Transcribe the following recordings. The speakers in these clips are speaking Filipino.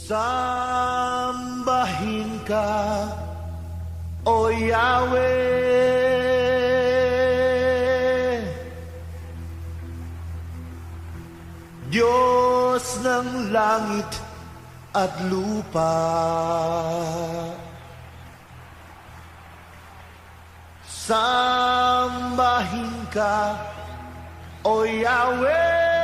Sambahin ka, O Yahweh, Diyos ng langit at lupa. Sambahin ka, O Yahweh,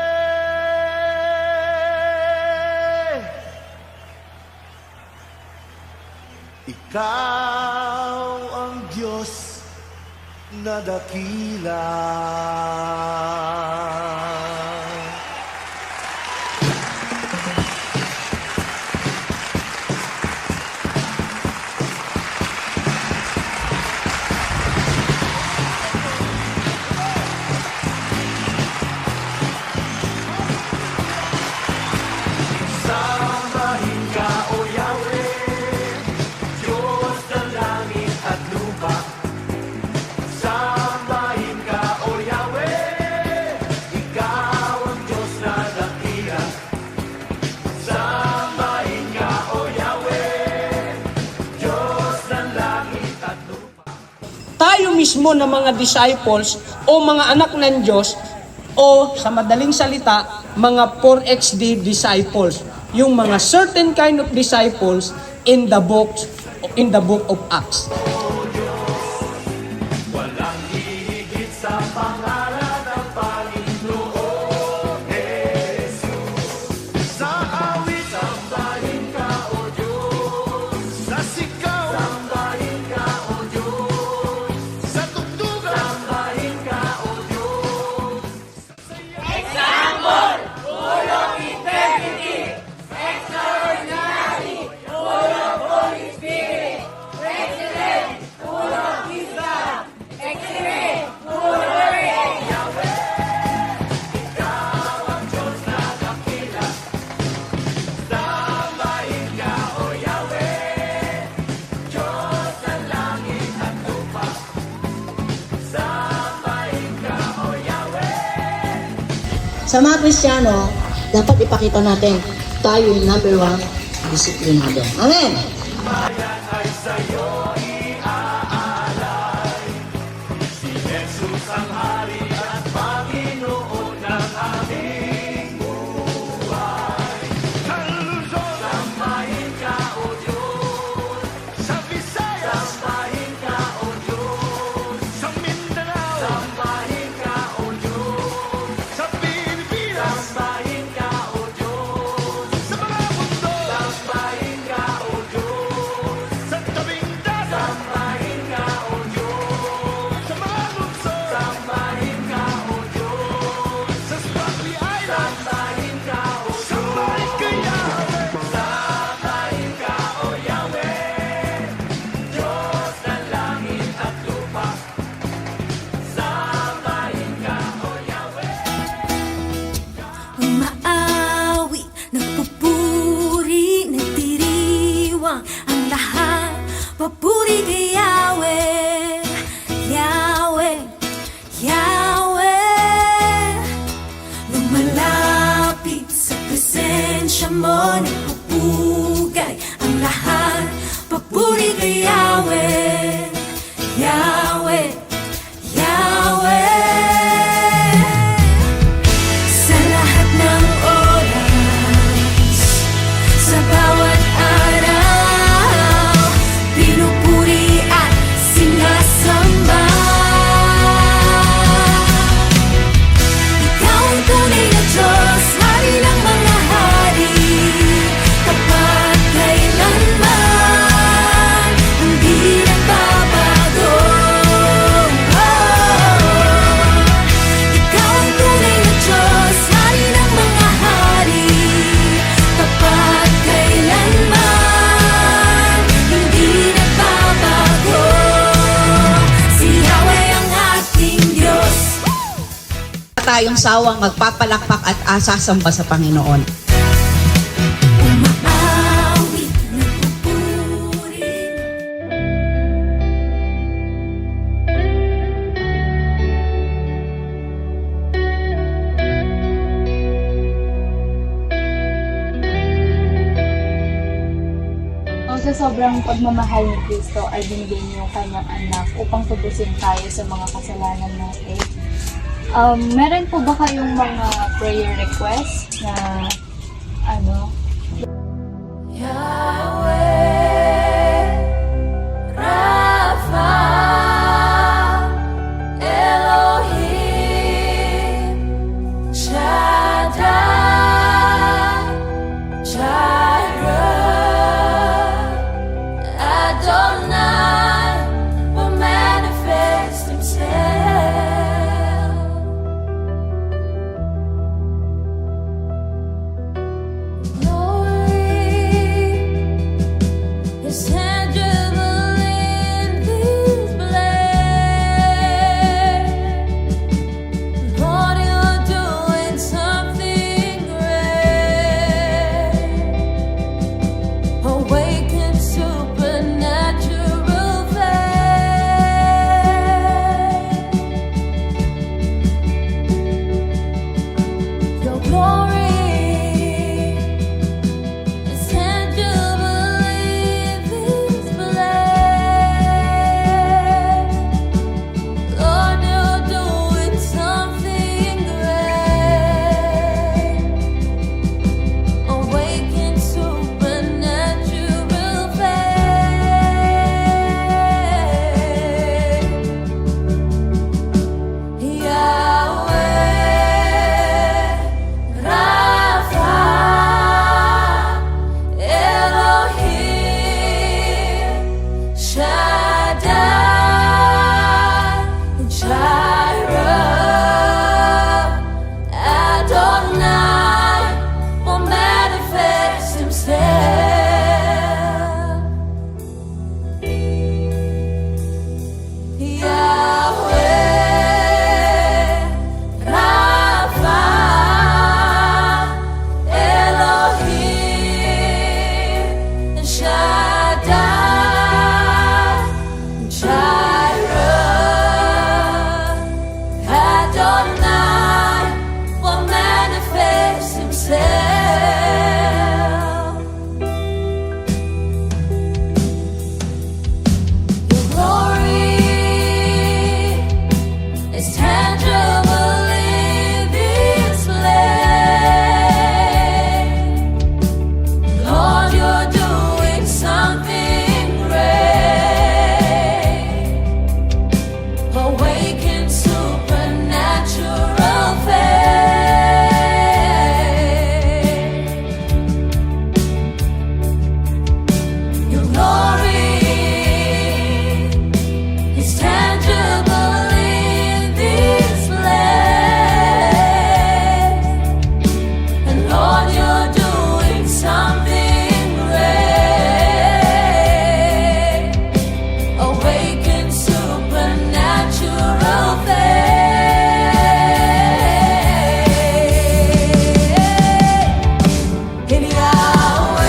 Ikaw ang Diyos na dakila. Sambahin ka, O Yahweh, Diyos ng langit at lupa. Sambahin ka, O Yahweh, Ikaw ang Diyos na dakila. Sambahin ka, O Yahweh, Diyos ng langit at lupa. Tayo mismo na mga disciples o mga anak ng Diyos o sa madaling salita, mga 4XD disciples, yung mga certain kind of disciples in the book of Acts. Walang hihigit sa pangalan ng Panginoong Jesus. Sa awit, sambahin ka, O Diyos. Sa sigaw, sambahin ka, O Diyos. Sa tugtugan, sambahin ka, O Diyos. Sa mga Kristiyano, dapat ipakita natin tayo yung number one disiplinado. Amen! Bayan ay sa'yo iaalay. Si Jesus ang Hari at Panginoon ng aming buhay. Sa Luzon, sambahin ka, O Diyos. Sa Visayas, sambahin ka, O Diyos. Sa Mindanao, sambahin ka, O Diyos. Sa Pilipinas, sambahin ka, O Diyos. Sa mga mundo, sambahin ka, O Diyos. Sa tabing dagat, sambahin ka, O Diyos. Sa mga lungsod, sambahin ka, O Diyos. Sa Spratly Island, sambahin ka, O Diyos. Sambahin ka, Yahweh. Sambahin ka, O Yahweh, Diyos ng langit at lupa. Sambahin ka, O Yahweh. Umaawi, nagpupuri, nagdiriwang ang lahat. Papuri kay Yahweh, Yahweh, Yahweh. Lumalapit sa presensya mo, nagpupugay ang lahat. Papuri kay Yahweh, Yahweh, Yahweh. Sa lahat ng oras, sa bawat araw, pinupuri at sinasamba. Ikaw ang tunay na Diyos, Hari ng mga hari, tapat kailanman, hindi nagbabago. Ikaw ang tunay na Diyos, Hari ng mga hari, tapat kailanman, hindi nagbabago. Si Yahweh ang ating Diyos. Tayong sawang magpapalakpak at asasamba sa Panginoon. Umaawi, nagpupuri. sa sobrang pagmamahal ni Kristo ay binigay niyo yung kanyang anak upang tubusin tayo sa mga kasalanan natin. Meron po ba kayong mga prayer request na Yahweh, Rapha, Elohim, Shaddai, Jireh, Adonai will manifest himself. Glory is tangible in this place. Lord, you're doing something great. Awaken supernatural faith. Your glory is tangible in this place. Lord, you're doing something great. Awaken supernatural faith. Yahweh, Rapha, Elohim, Shaddai, Jireh, Adonai will manifest himself. Yahweh, Rapha, Elohim, Shaddai, Jireh, Adonai will manifest himself. Your glory is tangible in this place. Lord, you're doing something great. Awaken supernatural faith. Your glory is tangible in this place. And Lord, you're doing something great. Awaken supernatural faith. In Yahweh,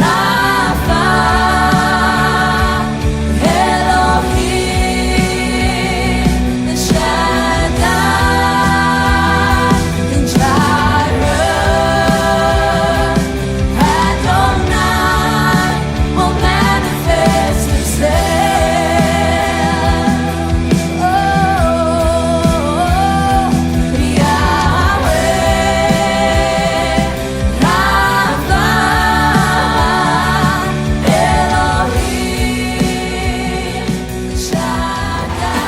Rapha, Elohim, Shaddai, Jireh, Adonai will manifest himself. Oh, Yahweh, Rapha, Elohim, Shaddai.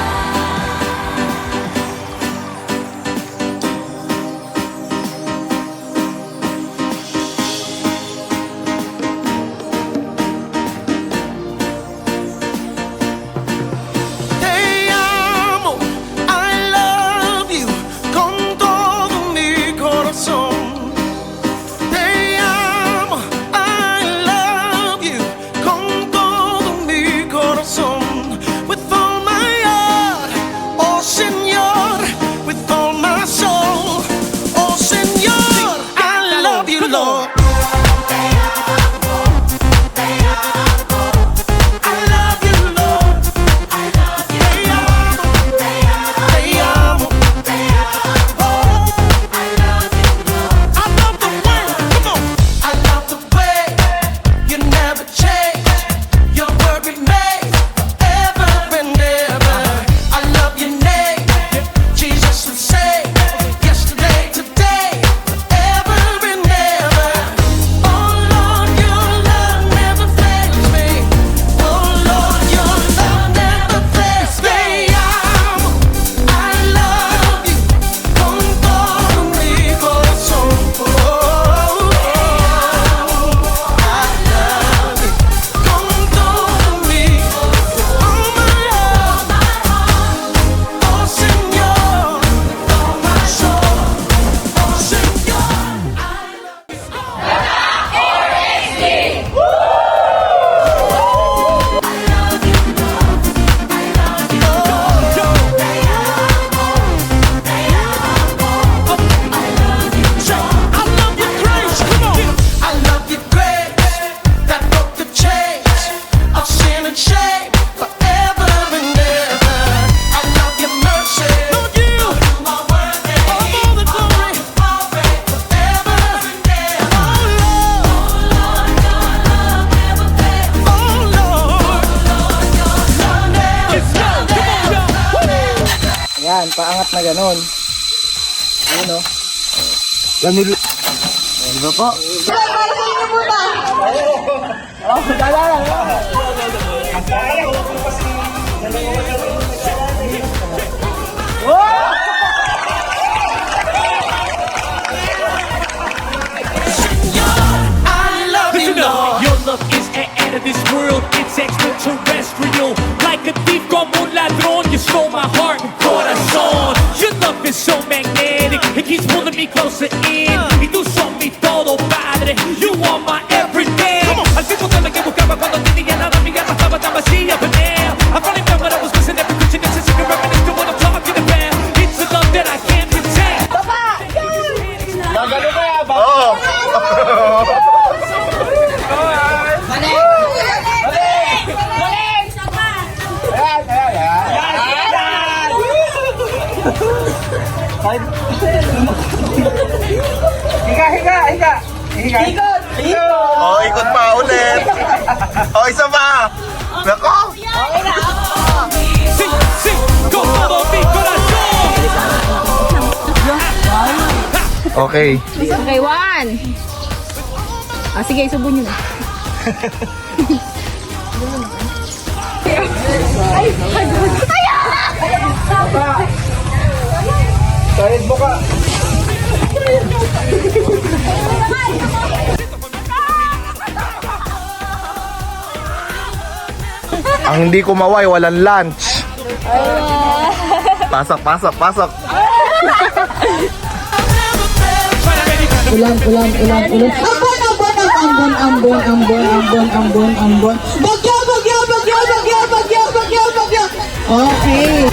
Te amo, I love you con todo mi corazón. Te amo, I love you con todo mi corazón. With all my heart, oh Señor, with all my soul, oh Señor, I love you, Lord. I love you, Lord. Te amo, oh, I love the way, come on. I love the way Paangat na ganon. Ayun o. Ganun. Diba po? Oh, dala. Your love is out of this world, it's extraterrestrial. Like a thief como un ladrón, you stole my heart and corazón. Your love is so magnetic, it keeps pulling me closer in. Y tú son mi todo, padre, you are my everything. Al tipo de lo que buscaba cuando tenía nada, mi alma estaba tan vacía, but now I finally found what I was missing, every creature necessary, reminiscing what I'm talking about. It's a love that I can't contain. Oh, ikot pa ulit. Oh, isa pa. Nako. Sí, sí, con todo mi corazón. Okay. Okay, one. Sige, subon nyo na. Kahit mo ka. Ang hindi kumaway, walang lunch. Pasok, pasok, pasok. Ulan. Ambon. Bagyo. Okay.